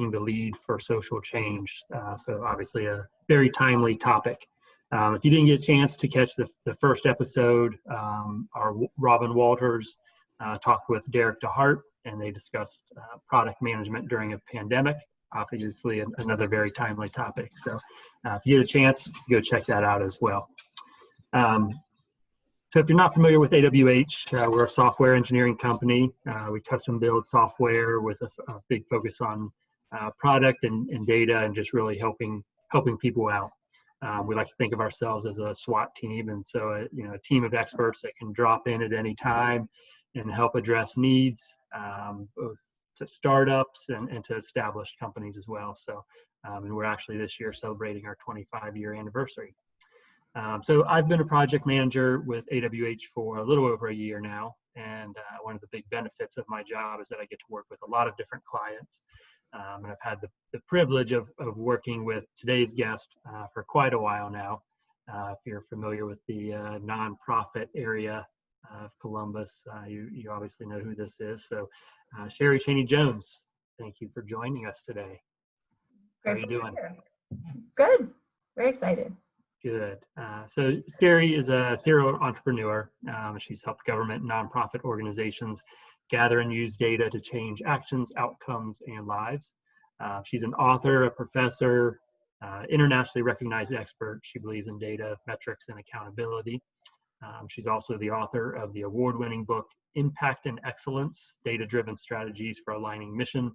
taking the lead for social change. So obviously a very timely topic. If you didn't get a chance to catch the first episode, our Robin Walters talked with Derek DeHart, and they discussed product management during a pandemic. Obviously another very timely topic. So if you get a chance, go check that out as well. So if you're not familiar with AWH, we're a software engineering company. We custom build software with a big focus on product and data, and just really helping people out. We like to think of ourselves as a SWAT team, and so a team of experts that can drop in at any time and help address needs, both to startups and to established companies as well. So, and we're actually this year celebrating our 25-year anniversary. So I've been a project manager with AWH for a little over a year now, and one of the big benefits of my job is that I get to work with a lot of different clients. And I've had the privilege of working with today's guest for quite a while now. If you're familiar with the nonprofit area of Columbus, you obviously know who this is. So Sheri Chaney Jones, thank you for joining us today. How are you doing? Good. Very excited. Good. So Sheri is a serial entrepreneur. She's helped government and nonprofit organizations gather and use data to change actions, outcomes, and lives. She's an author, a professor, internationally recognized expert. She believes in data, metrics, and accountability. She's also the author of the award-winning book, Impact and Excellence, Data-Driven Strategies for Aligning Mission,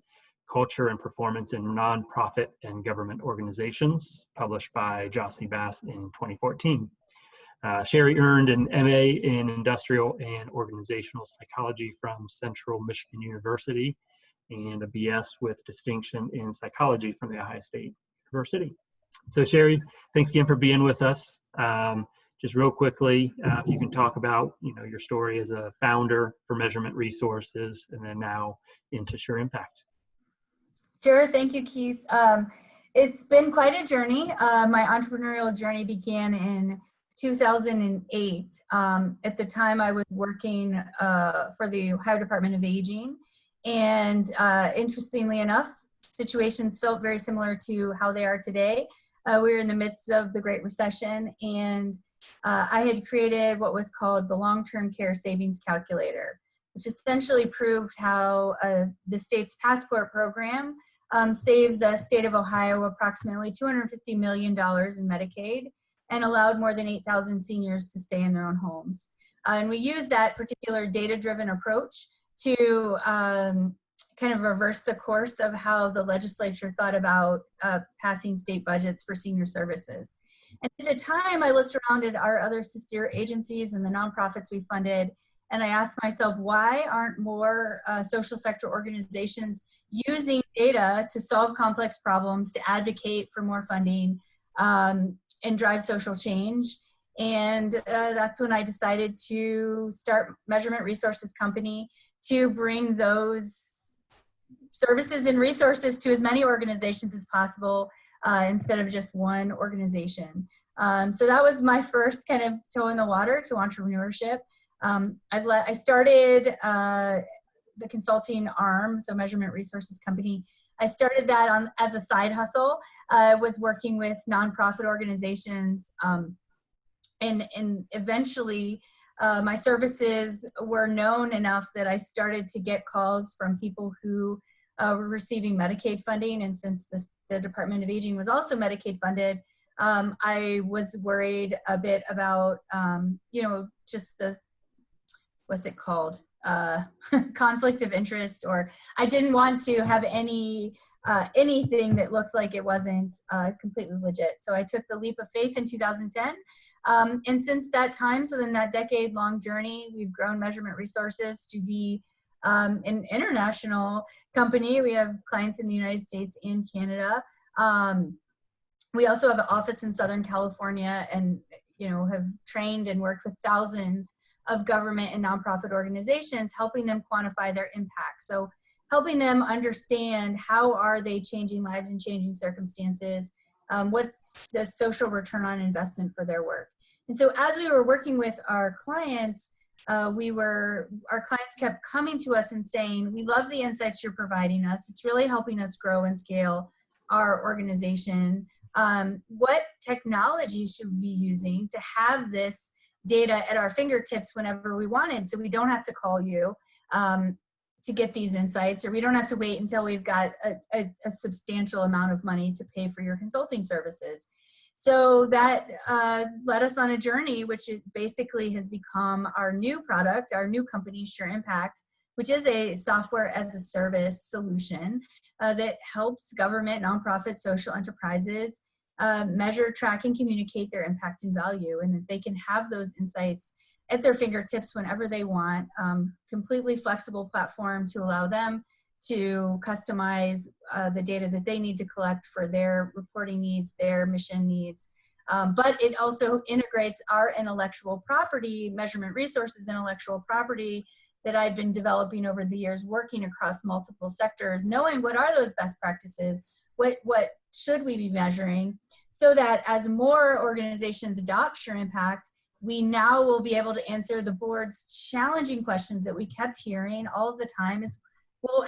Culture, and Performance in Nonprofit and Government Organizations, published by Josley Bass in 2014. Sheri earned an MA in Industrial and Organizational Psychology from Central Michigan University and a BS with distinction in psychology from the Ohio State University. So Sheri, thanks again for being with us. Just real quickly, if you can talk about your story as a founder for Measurement Resources and then now into SureImpact. Sure. Thank you, Keith. It's been quite a journey. My entrepreneurial journey began in 2008. At the time, I was working for the Ohio Department of Aging. And interestingly enough, situations felt very similar to how they are today. We were in the midst of the Great Recession, and I had created what was called the Long-Term Care Savings Calculator, which essentially proved how the state's passport program saved the state of Ohio approximately $250 million in Medicaid and allowed more than 8,000 seniors to stay in their own homes. And we used that particular data-driven approach to kind of reverse the course of how the legislature thought about passing state budgets for senior services. And at the time, I looked around at our other sister agencies and the nonprofits we funded, and I asked myself, why aren't more social sector organizations using data to solve complex problems, to advocate for more funding, and drive social change? And that's when I decided to start Measurement Resources Company to bring those services and resources to as many organizations as possible instead of just one organization. So that was my first kind of toe in the water to entrepreneurship. I started the consulting arm, so Measurement Resources Company. I started that as a side hustle. I was working with nonprofit organizations, and eventually my services were known enough that I started to get calls from people who were receiving Medicaid funding. And since the Department of Aging was also Medicaid funded, I was worried a bit about, just what's it called? Conflict of interest, or I didn't want to have anything that looked like it wasn't completely legit. So I took the leap of faith in 2010. And since that time, so in that decade-long journey, we've grown Measurement Resources to be an international company. We have clients in the United States and Canada. We also have an office in Southern California, and have trained and worked with thousands of government and nonprofit organizations, helping them quantify their impact. So helping them understand how are they changing lives and changing circumstances, what's the social return on investment for their work. And so as we were working with our clients, our clients kept coming to us and saying, we love the insights you're providing us. It's really helping us grow and scale our organization. What technology should we be using to have this data at our fingertips whenever we wanted, so we don't have to call you to get these insights, or we don't have to wait until we've got a substantial amount of money to pay for your consulting services. So that led us on a journey, which basically has become our new product, our new company, SureImpact, which is a software as a service solution that helps government, nonprofit, social enterprises measure, track, and communicate their impact and value, and that they can have those insights at their fingertips whenever they want. Completely flexible platform to allow them to customize the data that they need to collect for their reporting needs, their mission needs. But it also integrates our intellectual property, measurement resources, intellectual property that I've been developing over the years, working across multiple sectors, knowing what are those best practices, what should we be measuring, so that as more organizations adopt SureImpact, we now will be able to answer the board's challenging questions that we kept hearing all the time is, well,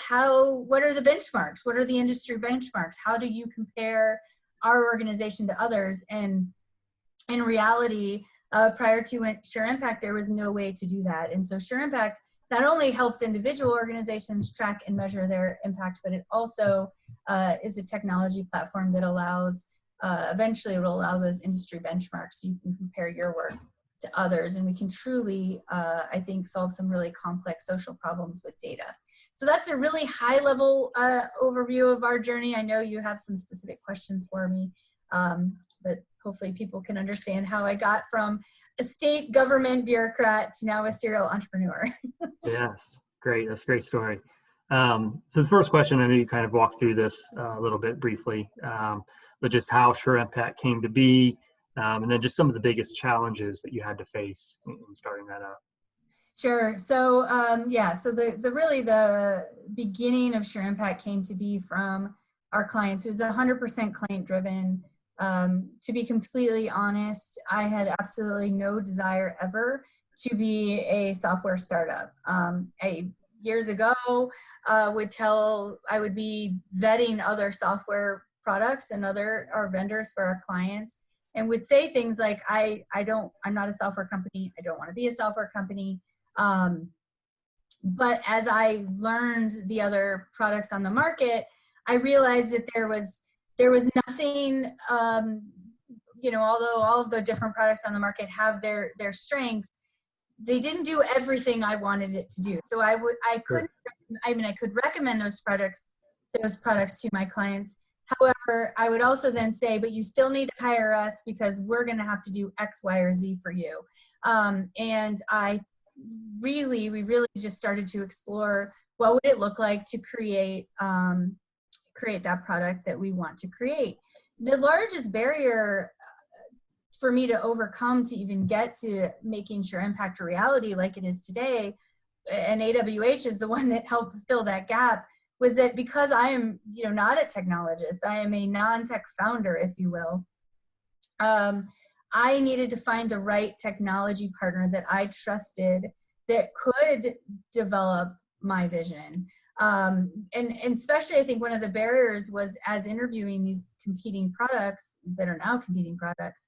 what are the benchmarks? What are the industry benchmarks? How do you compare our organization to others? And in reality, prior to SureImpact, there was no way to do that. And so SureImpact not only helps individual organizations track and measure their impact, but it also is a technology platform that allows, eventually it will allow those industry benchmarks so you can compare your work to others. And we can truly, I think, solve some really complex social problems with data. So that's a really high level overview of our journey. I know you have some specific questions for me, but hopefully people can understand how I got from a state government bureaucrat to now a serial entrepreneur. Yes, great. That's a great story. So the first question, I know you kind of walked through this a little bit briefly, but just how SureImpact came to be, and then just some of the biggest challenges that you had to face in starting that up. Sure. So yeah, so the beginning of SureImpact came to be from our clients. It was 100% client driven. To be completely honest, I had absolutely no desire ever to be a software startup. Years ago, I would be vetting other software products and our vendors for our clients, and would say things like, I'm not a software company. I don't want to be a software company. But as I learned the other products on the market, I realized that there was nothing, although all of the different products on the market have their strengths, they didn't do everything I wanted it to do. So I could recommend those products to my clients. However, I would also then say, but you still need to hire us because we're going to have to do X, Y, or Z for you. And we really just started to explore what would it look like to create that product that we want to create. The largest barrier for me to overcome to even get to making SureImpact a reality like it is today, and AWH is the one that helped fill that gap, was that because I am not a technologist, I am a non-tech founder, if you will, I needed to find the right technology partner that I trusted that could develop my vision. And especially, I think one of the barriers was, as interviewing these competing products that are now competing products,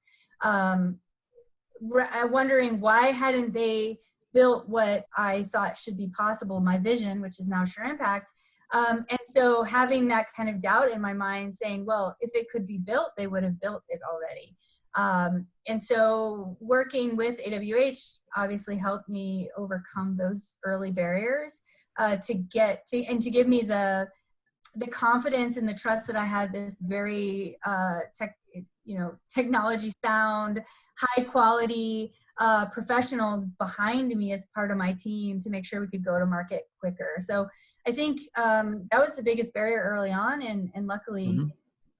wondering why hadn't they built what I thought should be possible, my vision, which is now SureImpact. And so having that kind of doubt in my mind, saying, well, if it could be built, they would have built it already. And so working with AWH obviously helped me overcome those early barriers to give me the confidence and the trust that I had this very technology sound, high quality professionals behind me as part of my team to make sure we could go to market quicker. So I think that was the biggest barrier early on, and luckily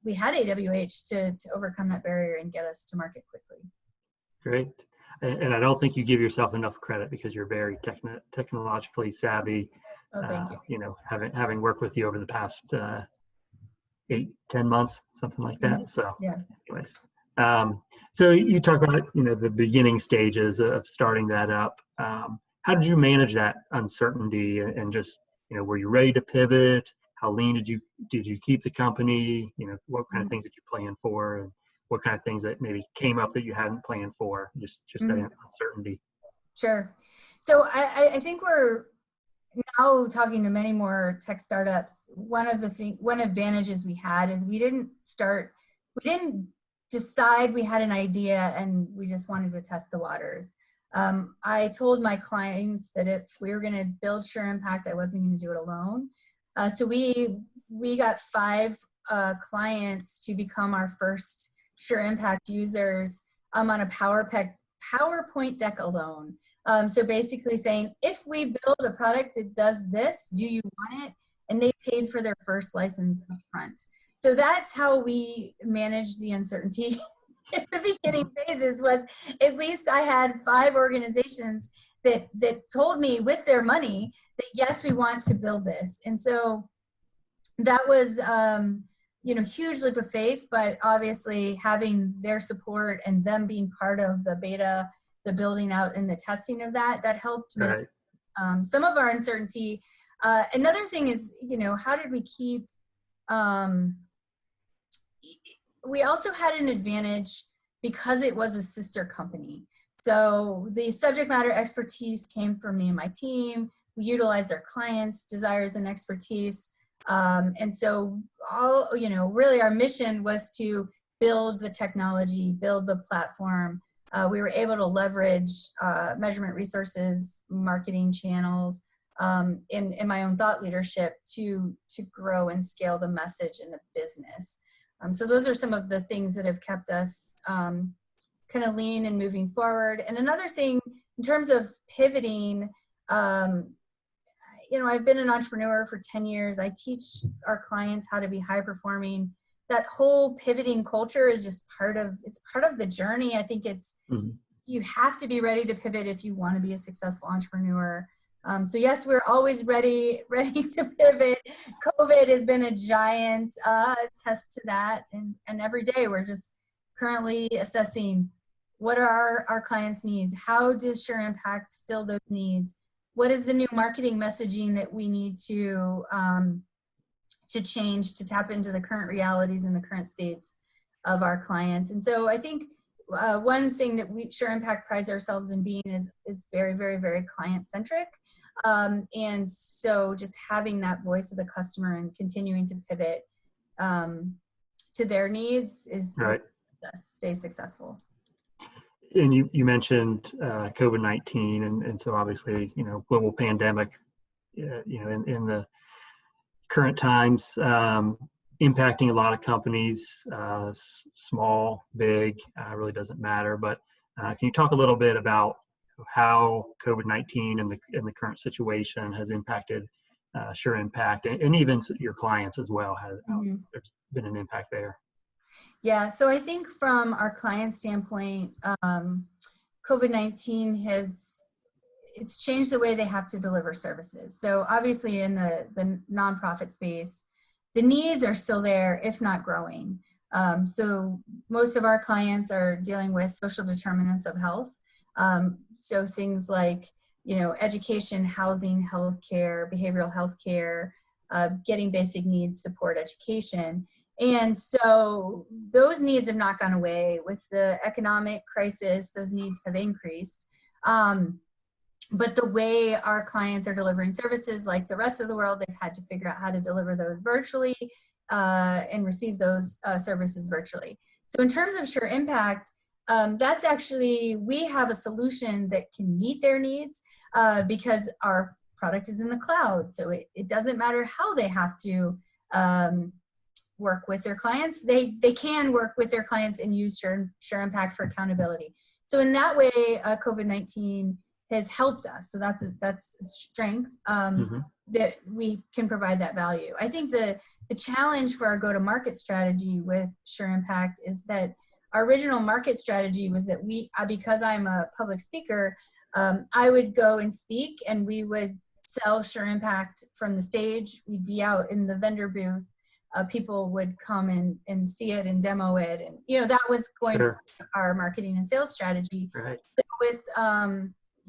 we had AWH to overcome that barrier and get us to market quickly. Great. And I don't think you give yourself enough credit because you're very technologically savvy. Oh, thank you. Having worked with you over the past 8-10 months, something like that. So yeah. Anyways, so you talk about the beginning stages of starting that up. how did you manage that uncertainty and just, were you ready to pivot? How lean did you keep the company? What kind of things did you plan for, and what kind of things that maybe came up that you hadn't planned for? Just that uncertainty. Sure. So I think we're now talking to many more tech startups. One advantages we had is we didn't decide we had an idea and we just wanted to test the waters. I told my clients that if we were going to build SureImpact, I wasn't going to do it alone. So we got 5 clients to become our first SureImpact users on a PowerPoint deck alone. So basically saying, if we build a product that does this, do you want it? And they paid for their first license up front. So that's how we managed the uncertainty in the beginning phases. Was at least I had 5 organizations that told me with their money that, yes, we want to build this. And so that was, huge leap of faith, but obviously having their support and them being part of the beta, the building out and the testing of that helped Right. Some of our uncertainty. Another thing is, how did we keep, we also had an advantage because it was a sister company. So the subject matter expertise came from me and my team. We utilized our clients' desires and expertise. And so really our mission was to build the technology, build the platform. We were able to leverage measurement resources, marketing channels, in my own thought leadership to grow and scale the message in the business. So those are some of the things that have kept us kind of lean and moving forward. And another thing in terms of pivoting, I've been an entrepreneur for 10 years. I teach our clients how to be high performing. That whole pivoting culture is just part of the journey. I think you have to be ready to pivot if you want to be a successful entrepreneur. So yes, we're always ready to pivot. COVID has been a giant test to that. And every day we're just currently assessing what are our clients' needs? How does SureImpact fill those needs? What is the new marketing messaging that we need to change to tap into the current realities and the current states of our clients? And so I think one thing that SureImpact prides ourselves in being is very, very, very client-centric. And so just having that voice of the customer and continuing to pivot to their needs is right. Stay successful. And you mentioned COVID-19, and so obviously, global pandemic, in the current times, impacting a lot of companies, small, big, really doesn't matter. But can you talk a little bit about how COVID-19 and the current situation has impacted SureImpact and even your clients as well? There's been an impact there? Yeah, so I think from our client standpoint, COVID-19 it's changed the way they have to deliver services. So obviously in the nonprofit space, the needs are still there, if not growing. So most of our clients are dealing with social determinants of health. So things like, education, housing, healthcare, behavioral healthcare, getting basic needs, support, education. And so those needs have not gone away. With the economic crisis, those needs have increased. But the way our clients are delivering services, like the rest of the world, they've had to figure out how to deliver those virtually and receive those services virtually. So in terms of SureImpact, that's actually, we have a solution that can meet their needs because our product is in the cloud. So it doesn't matter how they have to work with their clients. They can work with their clients and use SureImpact for accountability. So in that way, COVID-19 has helped us. So that's a strength that we can provide that value. I think the challenge for our go-to-market strategy with SureImpact is that our original market strategy was that because I'm a public speaker, I would go and speak and we would sell SureImpact from the stage. We'd be out in the vendor booth. People would come and see it and demo it. And, that was going to be our marketing and sales strategy. Right. So with,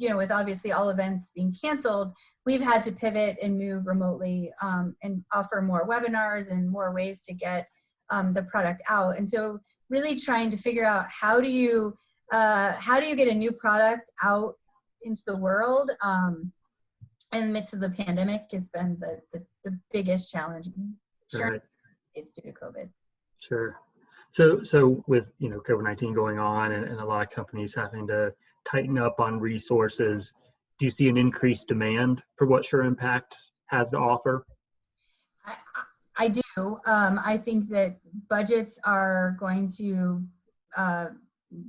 with obviously all events being canceled, we've had to pivot and move remotely and offer more webinars and more ways to get the product out. And so really trying to figure out how do you get a new product out into the world in the midst of the pandemic has been the biggest challenge. Sure, Right. is due to COVID. Sure. So with COVID-19 going on and a lot of companies having to tighten up on resources, do you see an increased demand for what SureImpact has to offer? I do. I think that budgets are going to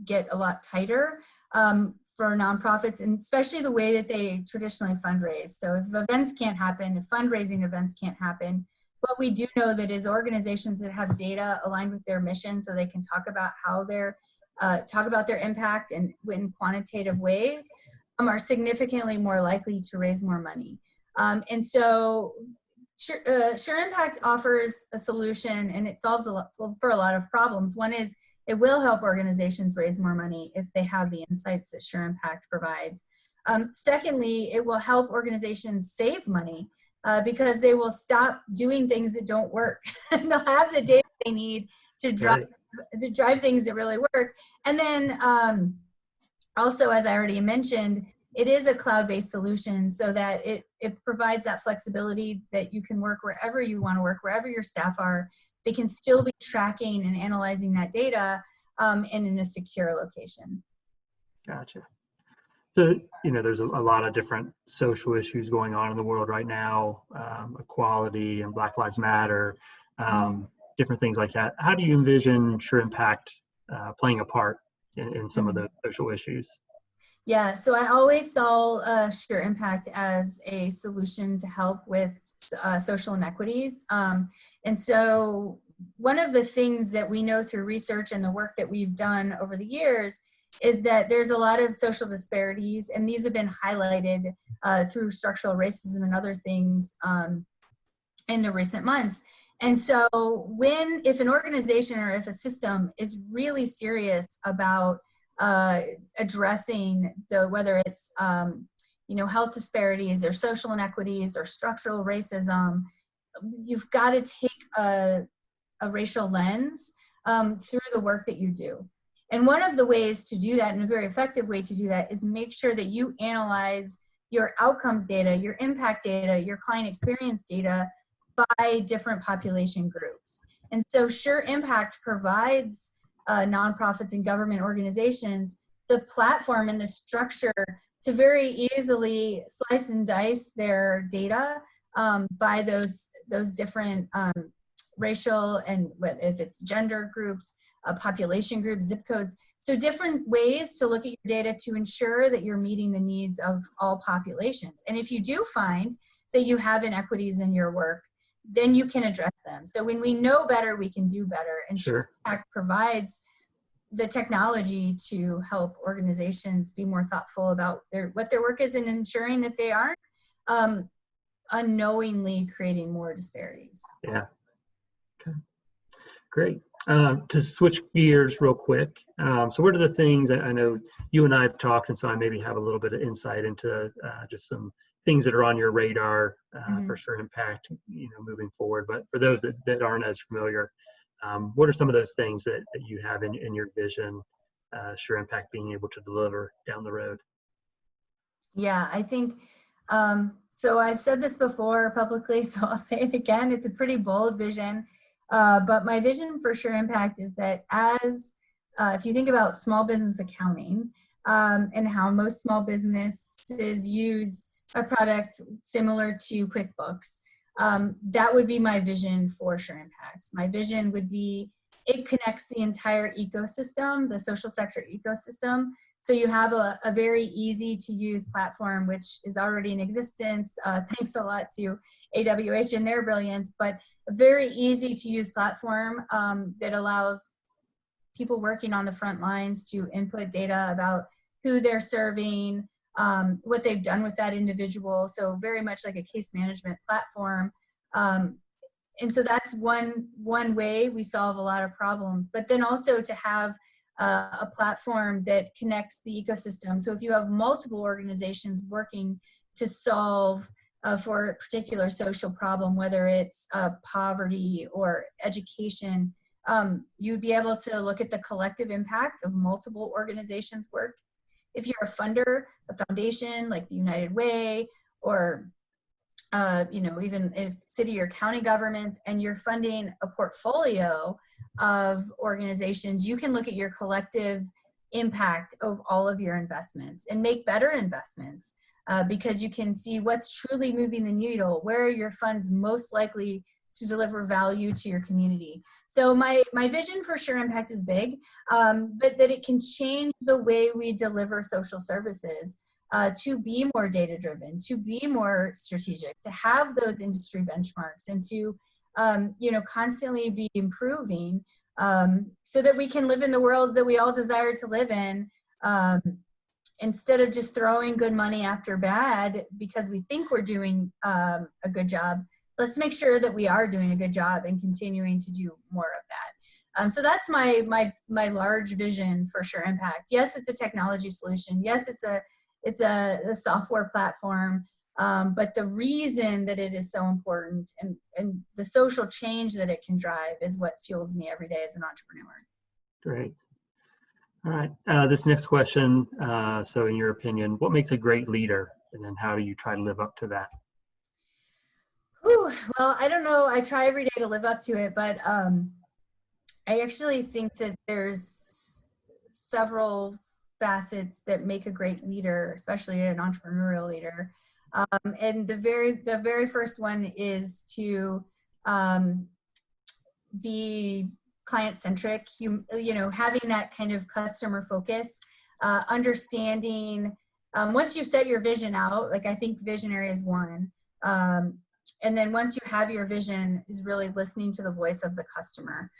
get a lot tighter for nonprofits, and especially the way that they traditionally fundraise. So if events can't happen, if fundraising events can't happen, what we do know that is organizations that have data aligned with their mission, so they can talk about how they're talk about their impact and in quantitative ways, are significantly more likely to raise more money. And so SureImpact offers a solution, and it solves for a lot of problems. One is it will help organizations raise more money if they have the insights that SureImpact provides. Secondly, it will help organizations save money because they will stop doing things that don't work. They'll have the data they need to drive things that really work. And then also, as I already mentioned, it is a cloud-based solution so that it provides that flexibility that you can work wherever you want to work, wherever your staff are. They can still be tracking and analyzing that data and in a secure location. Gotcha. So, there's a lot of different social issues going on in the world right now, equality and Black Lives Matter, different things like that. How do you envision SureImpact playing a part in some of those social issues? Yeah, so I always saw SureImpact as a solution to help with social inequities. And so one of the things that we know through research and the work that we've done over the years is that there's a lot of social disparities, and these have been highlighted through structural racism and other things in the recent months. And so if an organization or if a system is really serious about addressing whether it's health disparities or social inequities or structural racism, you've got to take a racial lens through the work that you do. And one of the ways to do that, and a very effective way to do that, is make sure that you analyze your outcomes data, your impact data, your client experience data by different population groups. And so SureImpact provides nonprofits and government organizations the platform and the structure to very easily slice and dice their data by those different racial and if it's gender groups, population groups, zip codes. So different ways to look at your data to ensure that you're meeting the needs of all populations. And if you do find that you have inequities in your work, then you can address them. So when we know better, we can do better. And SureImpact provides the technology to help organizations be more thoughtful about what their work is and ensuring that they aren't unknowingly creating more disparities. Yeah. Okay. Great. To switch gears real quick. So what are the things I know you and I have talked, and so I maybe have a little bit of insight into just some things that are on your radar for SureImpact, moving forward. But for those that aren't as familiar, what are some of those things that you have in your vision, SureImpact being able to deliver down the road? Yeah, I think, so I've said this before publicly, so I'll say it again. It's a pretty bold vision. But my vision for SureImpact is that if you think about small business accounting and how most small businesses use a product similar to QuickBooks, that would be my vision for SureImpact. My vision would be it connects the entire ecosystem, the social sector ecosystem. So you have a very easy to use platform, which is already in existence. Thanks a lot to AWH and their brilliance, but a very easy to use platform that allows people working on the front lines to input data about who they're serving, what they've done with that individual. So very much like a case management platform. And so that's one way we solve a lot of problems, but then also to have a platform that connects the ecosystem. So if you have multiple organizations working to solve for a particular social problem, whether it's poverty or education, you'd be able to look at the collective impact of multiple organizations' work. If you're a funder, a foundation like the United Way, or even if city or county governments, and you're funding a portfolio of organizations, you can look at your collective impact of all of your investments and make better investments. Because you can see what's truly moving the needle, where are your funds most likely to deliver value to your community. So my vision for SureImpact is big, but that it can change the way we deliver social services to be more data-driven, to be more strategic, to have those industry benchmarks, and to constantly be improving so that we can live in the worlds that we all desire to live in. Instead of just throwing good money after bad because we think we're doing a good job, let's make sure that we are doing a good job and continuing to do more of that. So that's my large vision for SureImpact. Yes, it's a technology solution. Yes, it's a software platform. But the reason that it is so important and the social change that it can drive is what fuels me every day as an entrepreneur. Great. All right, this next question, so in your opinion, what makes a great leader? And then how do you try to live up to that? Ooh, well, I don't know. I try every day to live up to it, but I actually think that there's several facets that make a great leader, especially an entrepreneurial leader. And the very first one is to be client-centric, having that kind of customer focus, understanding, once you've set your vision out, like I think visionary is one, and then once you have your vision is really listening to the voice of the customer,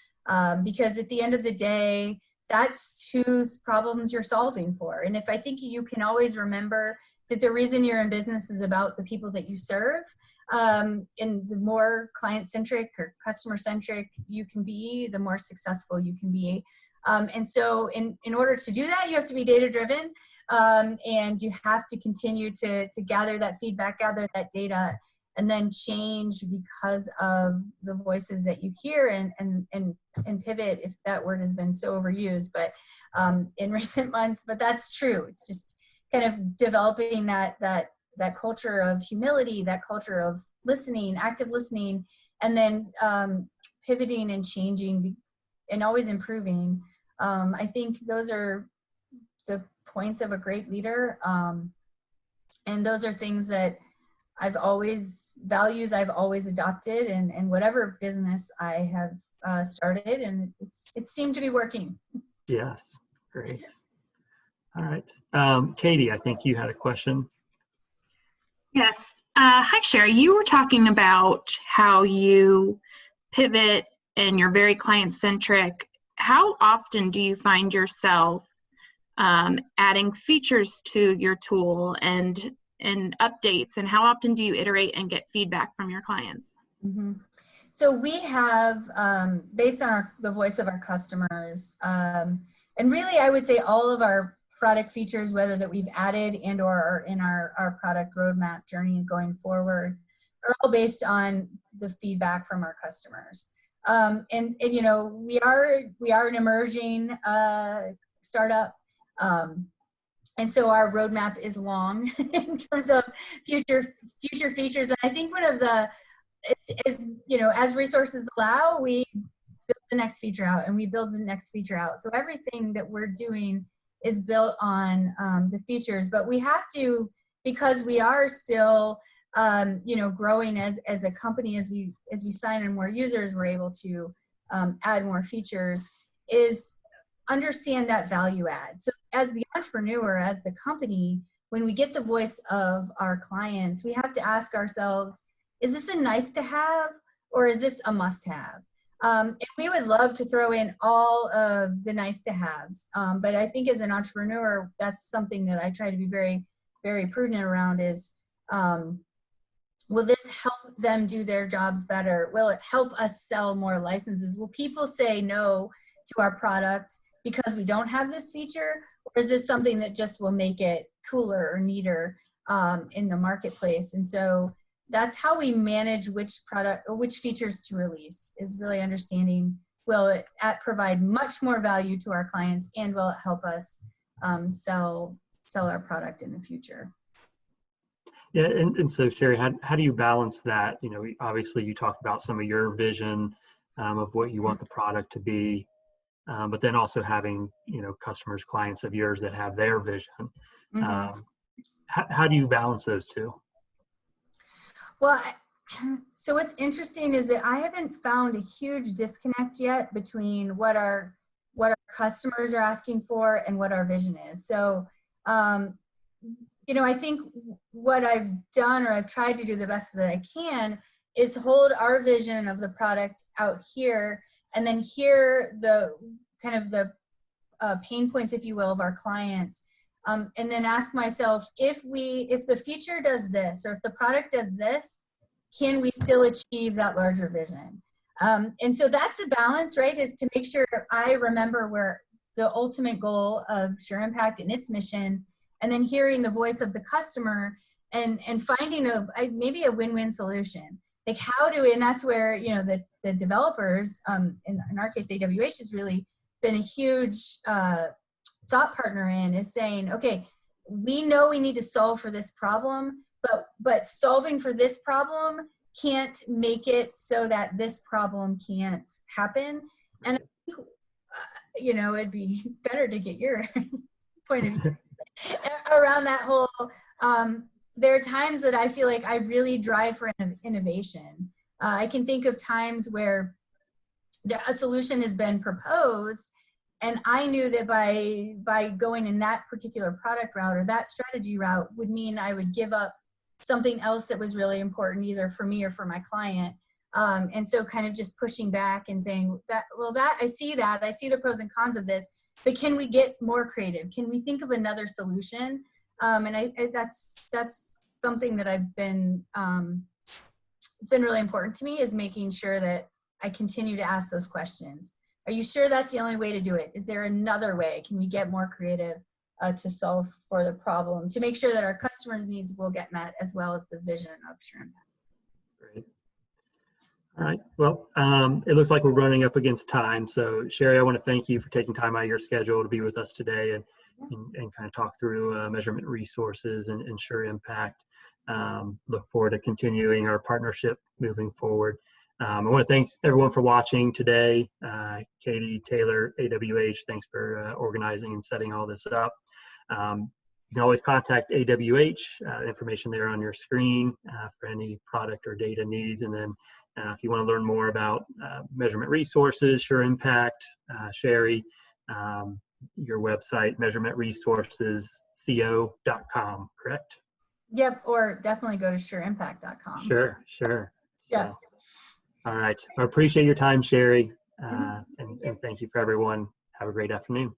because at the end of the day, that's whose problems you're solving for. And if I think you can always remember that the reason you're in business is about the people that you serve, and the more client-centric or customer-centric you can be, the more successful you can be. And so in order to do that, you have to be data-driven, and you have to continue to gather that feedback, gather that data, and then change because of the voices that you hear, and pivot, if that word has been so overused, but in recent months. But that's true. It's just kind of developing that culture of humility, that culture of listening, active listening, and then pivoting and changing and always improving. I think those are the points of a great leader. And those are things that values I've always adopted, and whatever business I have started, and it seemed to be working. Yes, great. All right. Katie, I think you had a question. Yes. Hi, Sheri. You were talking about how you pivot and you're very client-centric. How often do you find yourself adding features to your tool and updates, and how often do you iterate and get feedback from your clients? Mm-hmm. So we have, based on the voice of our customers, and really I would say all of our product features, whether that we've added and or are in our product roadmap journey going forward, are all based on the feedback from our customers. And we are an emerging startup. And so our roadmap is long in terms of future features. And I think one of the, as resources allow, we build the next feature out and we build the next feature out. So everything that we're doing is built on the features, but we have to, because we are still, growing as a company, as we sign in more users, we're able to add more features, is understand that value add. So as the entrepreneur, as the company, when we get the voice of our clients, we have to ask ourselves, is this a nice to have or is this a must have? And we would love to throw in all of the nice to haves. But I think as an entrepreneur, that's something that I try to be very, very prudent around is, will this help them do their jobs better? Will it help us sell more licenses? Will people say no to our product because we don't have this feature, or is this something that just will make it cooler or neater in the marketplace? And so that's how we manage which product or which features to release, is really understanding, will it provide much more value to our clients, and will it help us sell our product in the future? Yeah, and so Sheri, how do you balance that? You know, obviously you talked about some of your vision of what you want the product to be, but then also having, you know, customers, clients of yours that have their vision. How do you balance those two? Well, so what's interesting is that I haven't found a huge disconnect yet between what our customers are asking for and what our vision is. So, you know, I think what I've done, or I've tried to do the best that I can, is hold our vision of the product out here, and then hear the kind of the pain points, if you will, of our clients. And then ask myself, if the feature does this, or if the product does this, can we still achieve that larger vision? And so that's a balance, right? Is to make sure I remember where the ultimate goal of SureImpact and its mission, and then hearing the voice of the customer and finding maybe a win-win solution. Like and that's where, you know, the developers, in our case, AWH has really been a huge thought partner is saying, okay, we know we need to solve for this problem, but solving for this problem can't make it so that this problem can't happen. And I think, you know, it'd be better to get your point of view around that whole, there are times that I feel like I really drive for innovation. I can think of times where a solution has been proposed, and I knew that by going in that particular product route or that strategy route would mean I would give up something else that was really important, either for me or for my client. And so kind of just pushing back and saying that I see the pros and cons of this, but can we get more creative? Can we think of another solution? And that's something that I've been, it's been really important to me, is making sure that I continue to ask those questions. Are you sure that's the only way to do it? Is there another way? Can we get more creative to solve for the problem, to make sure that our customers' needs will get met, as well as the vision of SureImpact? Great. All right. Well, it looks like we're running up against time. So Sheri, I want to thank you for taking time out of your schedule to be with us today and kind of talk through measurement resources and SureImpact. Look forward to continuing our partnership moving forward. I want to thank everyone for watching today. Katie, Taylor, AWH, thanks for organizing and setting all this up. You can always contact AWH, information there on your screen for any product or data needs. And then if you want to learn more about measurement resources, SureImpact, Sheri, your website, measurementresourcesco.com, correct? Yep, or definitely go to SureImpact.com. Sure. Yes. All right. I appreciate your time, Sheri, and thank you for everyone. Have a great afternoon.